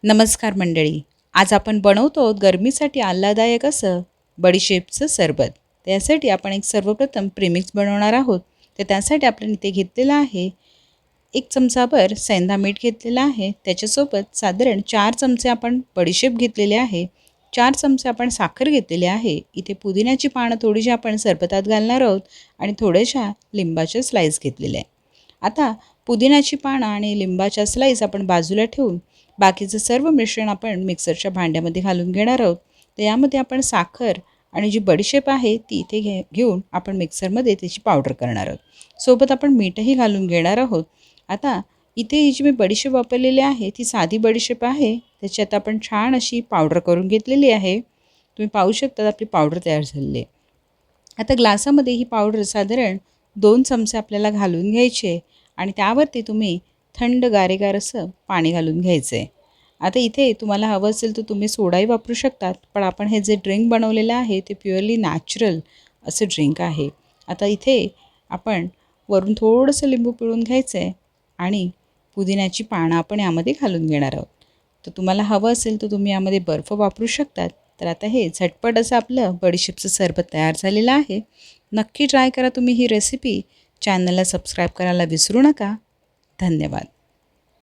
नमस्कार मंडळी. आज आपण बनवतो गरमीसाठी आल्हाददायक असं बडीशेपचं सरबत. त्यासाठी आपण सर्वप्रथम प्रेमिक्स बनवणार आहोत. तर त्यासाठी आपण इथे घेतलेला आहे 1 चमचाभर सेंधा मीठ घेतलेला आहे. त्याच्यासोबत साधारण 4 चमचे आपण बडीशेप घेतलेले आहे. 4 चमचे आपण साखर घेतलेली आहे. इथे पुदिन्याची पानं थोडीशी आपण सरबतात घालणार आहोत आणि थोड्याशा लिंबाच्या स्लाईस घेतलेल्या आहे. आता पुदिन्याची पानं आणि लिंबाच्या स्लाईस आपण बाजूला ठेवून बाकीचं सर्व मिश्रण आपण मिक्सरच्या भांड्यामध्ये घालून घेणार आहोत. तर यामध्ये आपण साखर आणि जी बडीशेप आहे ती इथे घेऊन आपण मिक्सरमध्ये त्याची पावडर करणार आहोत. सोबत आपण मीठही घालून घेणार आहोत. आता इथे ही जी मी बडीशेप वापरलेली आहे ती साधी बडीशेप आहे. त्याची आता आपण छान अशी पावडर करून घेतलेली आहे. तुम्ही पाहू शकता आपली पावडर तयार झालेली आहे. आता ग्लासामध्ये ही पावडर साधारण 2 चमचे आपल्याला घालून घ्यायचे आणि त्यावरती तुम्ही थंड गारेगार असं पाणी घालून घ्यायचं आहे. आता इथे तुम्हाला हवं असेल तर तुम्ही सोडाही वापरू शकतात, पण आपण हे जे ड्रिंक बनवलेलं आहे ते प्युअरली नॅचरल असं ड्रिंक आहे. आता इथे आपण वरून थोडंसं लिंबू पिळून घ्यायचं आहे आणि पुदिन्याची पानं आपण यामध्ये घालून घेणार आहोत. तर तुम्हाला हवं असेल तर तुम्ही यामध्ये बर्फ वापरू शकतात. तर आता हे झटपट असं आपलं बडीशेपचं सरबत तयार झालेलं आहे. नक्की ट्राय करा तुम्ही ही रेसिपी. चॅनलला सबस्क्राईब करायला विसरू नका. धन्यवाद.